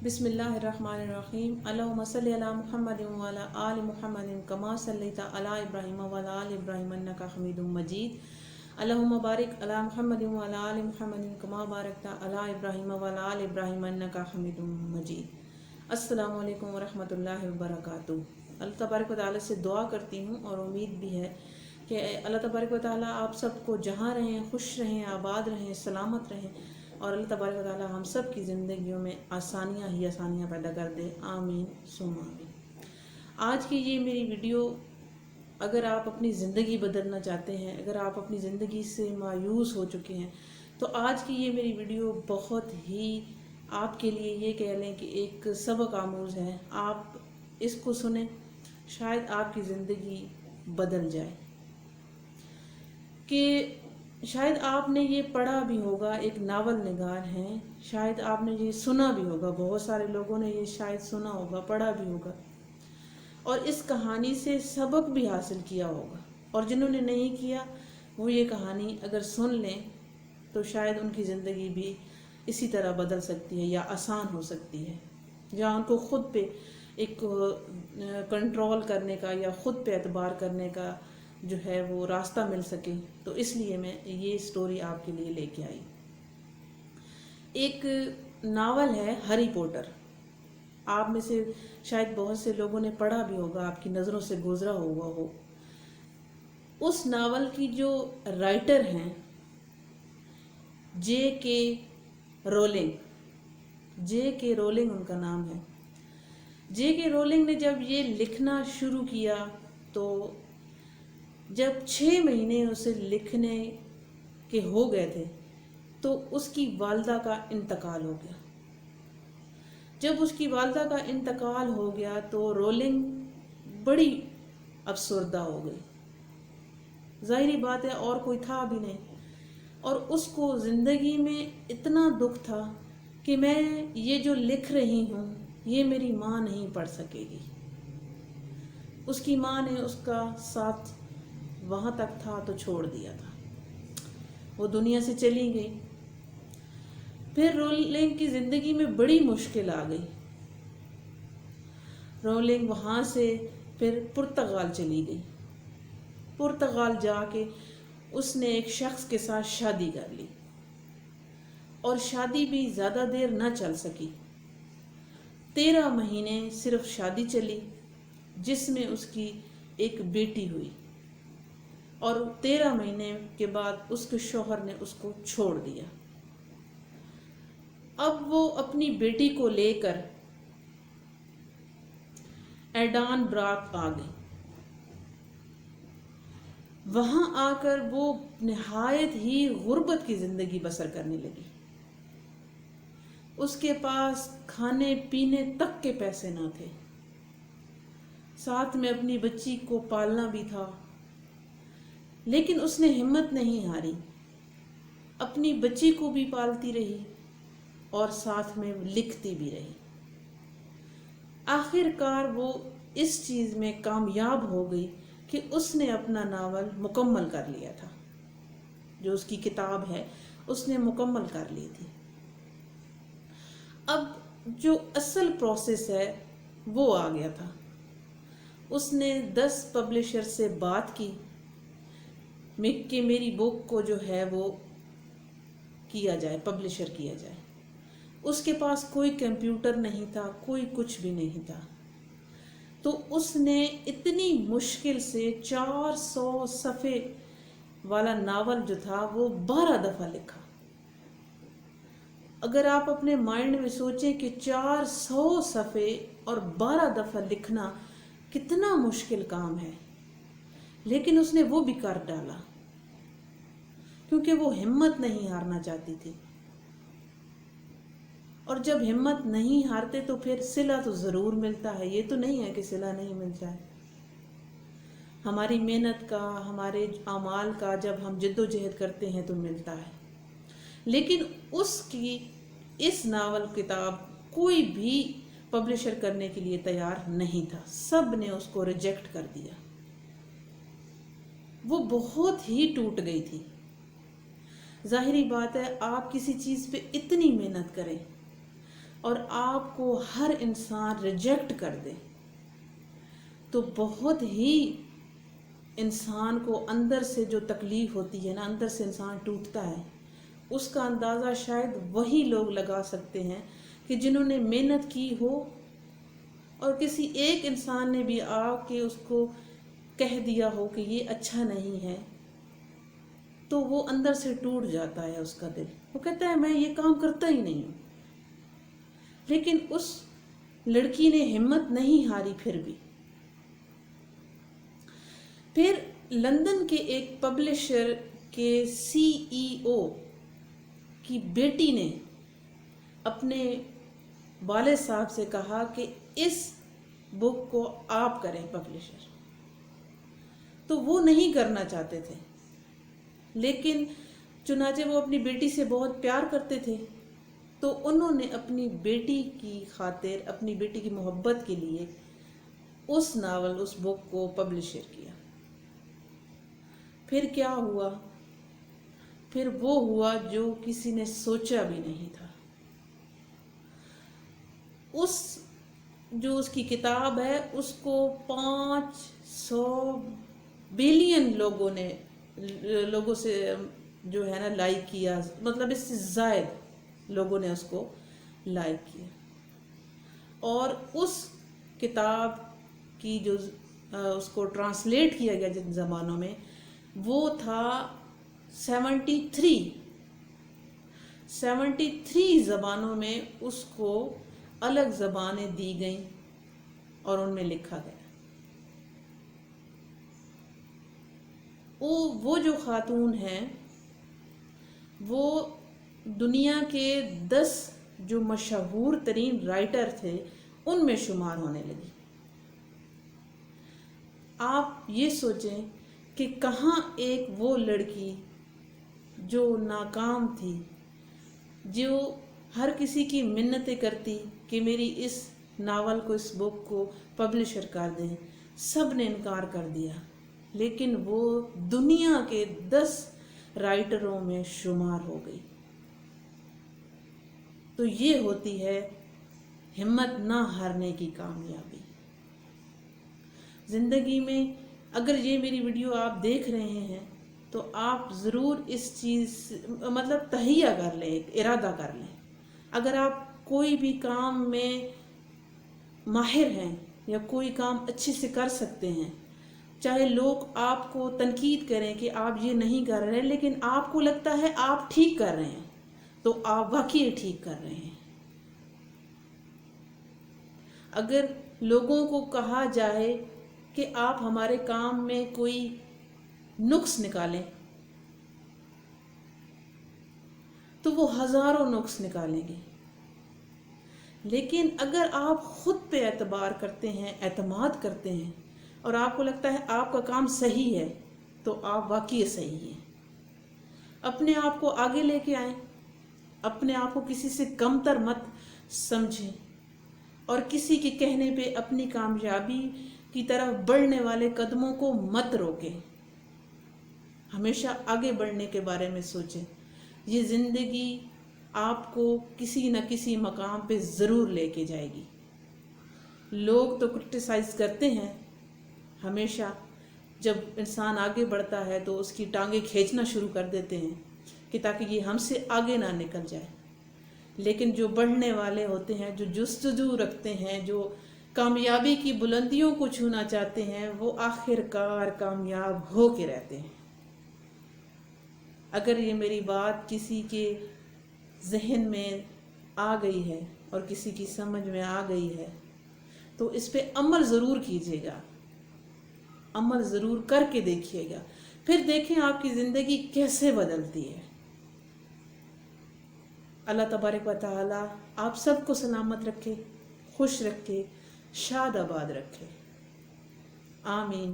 بسم اللہ الرحمن الرحیم اللہم صلی علی محمد وعلی آل محمد کما صلیت علی ابراہیم وعلی آل ابراہیم انکا حمید مجید اللہم بارک علی محمد وعلی آل محمد کما بارکت علی ابراہیم وعلی آل ابراہیم انکا حمید مجید۔ السلام علیکم ورحمۃ اللہ وبرکاتہ۔ اللہ تبارک و تعالیٰ سے دعا کرتی ہوں اور امید بھی ہے کہ اللہ تبارک و تعالیٰ آپ سب کو جہاں رہیں خوش رہیں، آباد رہیں، سلامت رہیں، اور اللہ تبارک و تعالیٰ ہم سب کی زندگیوں میں آسانیاں ہی آسانیاں پیدا کر دے، آمین ثم آمین۔ آج کی یہ میری ویڈیو، اگر آپ اپنی زندگی بدلنا چاہتے ہیں، اگر آپ اپنی زندگی سے مایوس ہو چکے ہیں، تو آج کی یہ میری ویڈیو بہت ہی آپ کے لیے یہ کہہ لیں کہ ایک سبق آموز ہے۔ آپ اس کو سنیں، شاید آپ کی زندگی بدل جائے۔ کہ شاید آپ نے یہ پڑھا بھی ہوگا، ایک ناول نگار ہیں، شاید آپ نے یہ سنا بھی ہوگا، بہت سارے لوگوں نے یہ شاید سنا ہوگا، پڑھا بھی ہوگا، اور اس کہانی سے سبق بھی حاصل کیا ہوگا، اور جنہوں نے نہیں کیا وہ یہ کہانی اگر سن لیں تو شاید ان کی زندگی بھی اسی طرح بدل سکتی ہے یا آسان ہو سکتی ہے، جہاں ان کو خود پہ ایک کنٹرول کرنے کا یا خود پہ اعتبار کرنے کا جو ہے وہ راستہ مل سکے۔ تو اس لیے میں یہ سٹوری آپ کے لیے لے کے آئی۔ ایک ناول ہے ہیری پوٹر، آپ میں سے شاید بہت سے لوگوں نے پڑھا بھی ہوگا، آپ کی نظروں سے گزرا ہوا ہو۔ اس ناول کی جو رائٹر ہیں جے کے رولنگ ان کا نام ہے۔ جے کے رولنگ نے جب یہ لکھنا شروع کیا تو جب 6 مہینے اسے لکھنے کے ہو گئے تھے تو اس کی والدہ کا انتقال ہو گیا۔ جب اس کی والدہ کا انتقال ہو گیا تو رولنگ بڑی افسردہ ہو گئی، ظاہری بات ہے، اور کوئی تھا بھی نہیں، اور اس کو زندگی میں اتنا دکھ تھا کہ میں یہ جو لکھ رہی ہوں یہ میری ماں نہیں پڑھ سکے گی۔ اس کی ماں نے اس کا ساتھ وہاں تک تھا تو چھوڑ دیا تھا، وہ دنیا سے چلی گئی۔ پھر رولنگ کی زندگی میں بڑی مشکل آ گئی۔ رولنگ وہاں سے پھر پرتگال چلی گئی۔ پرتگال جا کے اس نے ایک شخص کے ساتھ شادی کر لی، اور شادی بھی زیادہ دیر نہ چل سکی۔ 13 مہینے صرف شادی چلی، جس میں اس کی ایک بیٹی ہوئی، اور 13 مہینے کے بعد اس کے شوہر نے اس کو چھوڑ دیا۔ اب وہ اپنی بیٹی کو لے کر ایڈان براک آ گئی۔ وہاں آ کر وہ نہایت ہی غربت کی زندگی بسر کرنے لگی۔ اس کے پاس کھانے پینے تک کے پیسے نہ تھے، ساتھ میں اپنی بچی کو پالنا بھی تھا، لیکن اس نے ہمت نہیں ہاری، اپنی بچی کو بھی پالتی رہی اور ساتھ میں لکھتی بھی رہی۔ آخر کار وہ اس چیز میں کامیاب ہو گئی کہ اس نے اپنا ناول مکمل کر لیا تھا، جو اس کی کتاب ہے اس نے مکمل کر لی تھی۔ اب جو اصل پروسیس ہے وہ آ گیا تھا۔ اس نے 10 پبلشر سے بات کی کہ میری بک کو جو ہے وہ کیا جائے، پبلشر کیا جائے۔ اس کے پاس کوئی کمپیوٹر نہیں تھا، کوئی کچھ بھی نہیں تھا، تو اس نے اتنی مشکل سے 400 صفحے والا ناول جو تھا وہ 12 دفعہ لکھا۔ اگر آپ اپنے مائنڈ میں سوچیں کہ 400 صفحے اور 12 دفعہ لکھنا کتنا مشکل کام ہے، لیکن اس نے وہ بھی کر ڈالا کیونکہ وہ ہمت نہیں ہارنا چاہتی تھی، اور جب ہمت نہیں ہارتے تو پھر صلہ تو ضرور ملتا ہے، یہ تو نہیں ہے کہ صلہ نہیں ملتا ہے۔ ہماری محنت کا، ہمارے اعمال کا جب ہم جد و جہد کرتے ہیں تو ملتا ہے، لیکن اس کی اس ناول کتاب کوئی بھی پبلشر کرنے کے لیے تیار نہیں تھا، سب نے اس کو ریجیکٹ کر دیا۔ وہ بہت ہی ٹوٹ گئی تھی۔ ظاہری بات ہے، آپ کسی چیز پہ اتنی محنت کریں اور آپ کو ہر انسان ریجیکٹ کر دے تو بہت ہی انسان کو اندر سے جو تکلیف ہوتی ہے نا، اندر سے انسان ٹوٹتا ہے، اس کا اندازہ شاید وہی لوگ لگا سکتے ہیں کہ جنہوں نے محنت کی ہو اور کسی ایک انسان نے بھی آ کے اس کو کہہ دیا ہو کہ یہ اچھا نہیں ہے، تو وہ اندر سے ٹوٹ جاتا ہے اس کا دل، وہ کہتا ہے میں یہ کام کرتا ہی نہیں ہوں۔ لیکن اس لڑکی نے ہمت نہیں ہاری، پھر لندن کے ایک پبلشر کے CEO کی بیٹی نے اپنے والد صاحب سے کہا کہ اس بک کو آپ کریں پبلشر، تو وہ نہیں کرنا چاہتے تھے، لیکن چنانچہ وہ اپنی بیٹی سے بہت پیار کرتے تھے، تو انہوں نے اپنی بیٹی کی خاطر، اپنی بیٹی کی محبت کے لیے اس ناول، اس بک کو پبلشر کیا۔ پھر کیا ہوا؟ پھر وہ ہوا جو کسی نے سوچا بھی نہیں تھا۔ جو اس کی کتاب ہے اس کو 500 بلین لوگوں سے جو ہے نا لائک کیا، مطلب اس سے زائد لوگوں نے اس کو لائک کیا، اور اس کتاب کی جو اس کو ٹرانسلیٹ کیا گیا جن زبانوں میں، وہ تھا 73 زبانوں میں اس کو الگ زبانیں دی گئیں اور ان میں لکھا گیا۔ وہ جو خاتون ہیں وہ دنیا کے 10 جو مشہور ترین رائٹر تھے ان میں شمار ہونے لگی۔ آپ یہ سوچیں کہ کہاں ایک وہ لڑکی جو ناکام تھی، جو ہر کسی کی منتیں کرتی کہ میری اس ناول کو، اس بک کو پبلشر کر دیں، سب نے انکار کر دیا، لیکن وہ دنیا کے 10 رائٹروں میں شمار ہو گئی۔ تو یہ ہوتی ہے ہمت نہ ہارنے کی کامیابی۔ زندگی میں اگر یہ میری ویڈیو آپ دیکھ رہے ہیں تو آپ ضرور اس چیز مطلب تہیہ کر لیں، ارادہ کر لیں، اگر آپ کوئی بھی کام میں ماہر ہیں یا کوئی کام اچھے سے کر سکتے ہیں، چاہے لوگ آپ کو تنقید کریں کہ آپ یہ نہیں کر رہے، لیکن آپ کو لگتا ہے آپ ٹھیک کر رہے ہیں، تو آپ واقعی ٹھیک کر رہے ہیں۔ اگر لوگوں کو کہا جائے کہ آپ ہمارے کام میں کوئی نقص نکالیں تو وہ ہزاروں نقص نکالیں گے، لیکن اگر آپ خود پہ اعتبار کرتے ہیں، اعتماد کرتے ہیں، اور آپ کو لگتا ہے آپ کا کام صحیح ہے، تو آپ واقعی صحیح ہیں۔ اپنے آپ کو آگے لے کے آئیں، اپنے آپ کو کسی سے کمتر مت سمجھیں، اور کسی کے کہنے پہ اپنی کامیابی کی طرف بڑھنے والے قدموں کو مت روکیں۔ ہمیشہ آگے بڑھنے کے بارے میں سوچیں۔ یہ زندگی آپ کو کسی نہ کسی مقام پہ ضرور لے کے جائے گی۔ لوگ تو کرٹیسائز کرتے ہیں ہمیشہ، جب انسان آگے بڑھتا ہے تو اس کی ٹانگیں کھینچنا شروع کر دیتے ہیں کہ تاکہ یہ ہم سے آگے نہ نکل جائے، لیکن جو بڑھنے والے ہوتے ہیں، جو جستجو رکھتے ہیں، جو کامیابی کی بلندیوں کو چھونا چاہتے ہیں، وہ آخر کار کامیاب ہو کے رہتے ہیں۔ اگر یہ میری بات کسی کے ذہن میں آ گئی ہے اور کسی کی سمجھ میں آ گئی ہے تو اس پہ عمل ضرور کیجیے گا، عمل ضرور کر کے دیکھیے گا، پھر دیکھیں آپ کی زندگی کیسے بدلتی ہے۔ اللہ تبارک و تعالی آپ سب کو سلامت رکھے، خوش رکھے، شاد آباد رکھے، آمین۔